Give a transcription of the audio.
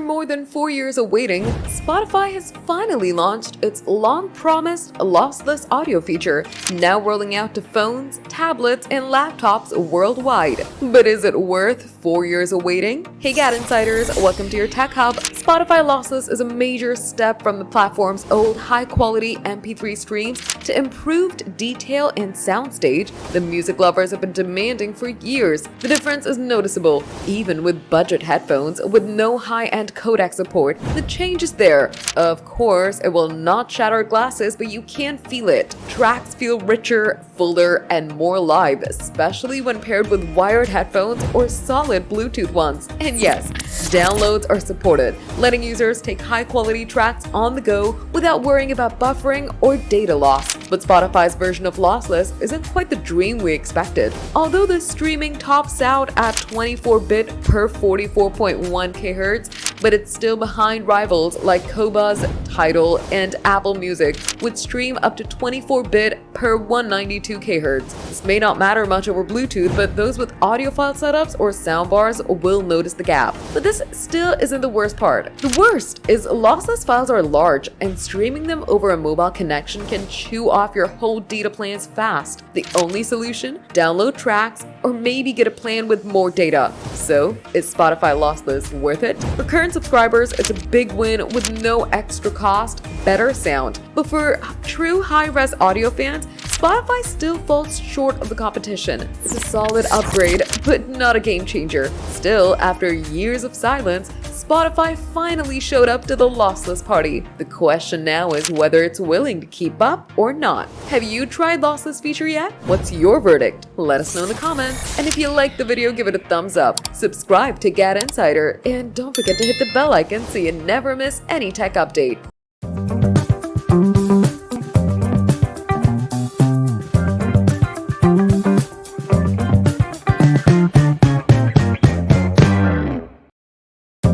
more than 4 years of waiting, Spotify has finally launched its long-promised lossless audio feature, now rolling out to phones, tablets, and laptops worldwide. But is it worth 4 years of waiting? Hey GadInsiders, welcome to your Tech Hub. Spotify Lossless is a major step from the platform's old high-quality MP3 streams to improved detail and soundstage the music lovers have been demanding for years. The difference is noticeable, even with budget headphones with no high-end codec support. The change is there. Of course, it will not shatter glasses, but you can feel it. Tracks feel richer, fuller, and more live, especially when paired with wired headphones or solid Bluetooth ones. And yes, downloads are supported, letting users take high-quality tracks on the go without worrying about buffering or data loss. But Spotify's version of Lossless isn't quite the dream we expected. Although the streaming tops out at 24-bit per 44.1 kHz, but it's still behind rivals like Qobuz, Tidal, and Apple Music, which stream up to 24-bit per 192 kHz. This may not matter much over Bluetooth, but those with audiophile setups or soundbars will notice the gap. But this still isn't the worst part. The worst is lossless files are large, and streaming them over a mobile connection can chew off your whole data plans fast. The only solution? Download tracks, or maybe get a plan with more data. So, is Spotify Lossless worth it? For current subscribers, it's a big win with no extra cost, better sound. But for true high-res audio fans, Spotify still falls short of the competition. It's a solid upgrade, but not a game changer. Still, after years of silence, Spotify finally showed up to the lossless party. The question now is whether it's willing to keep up or not. Have you tried lossless feature yet? What's your verdict? Let us know in the comments. And if you liked the video, give it a thumbs up. Subscribe to GadInsider, and don't forget to hit the bell icon so you never miss any tech update.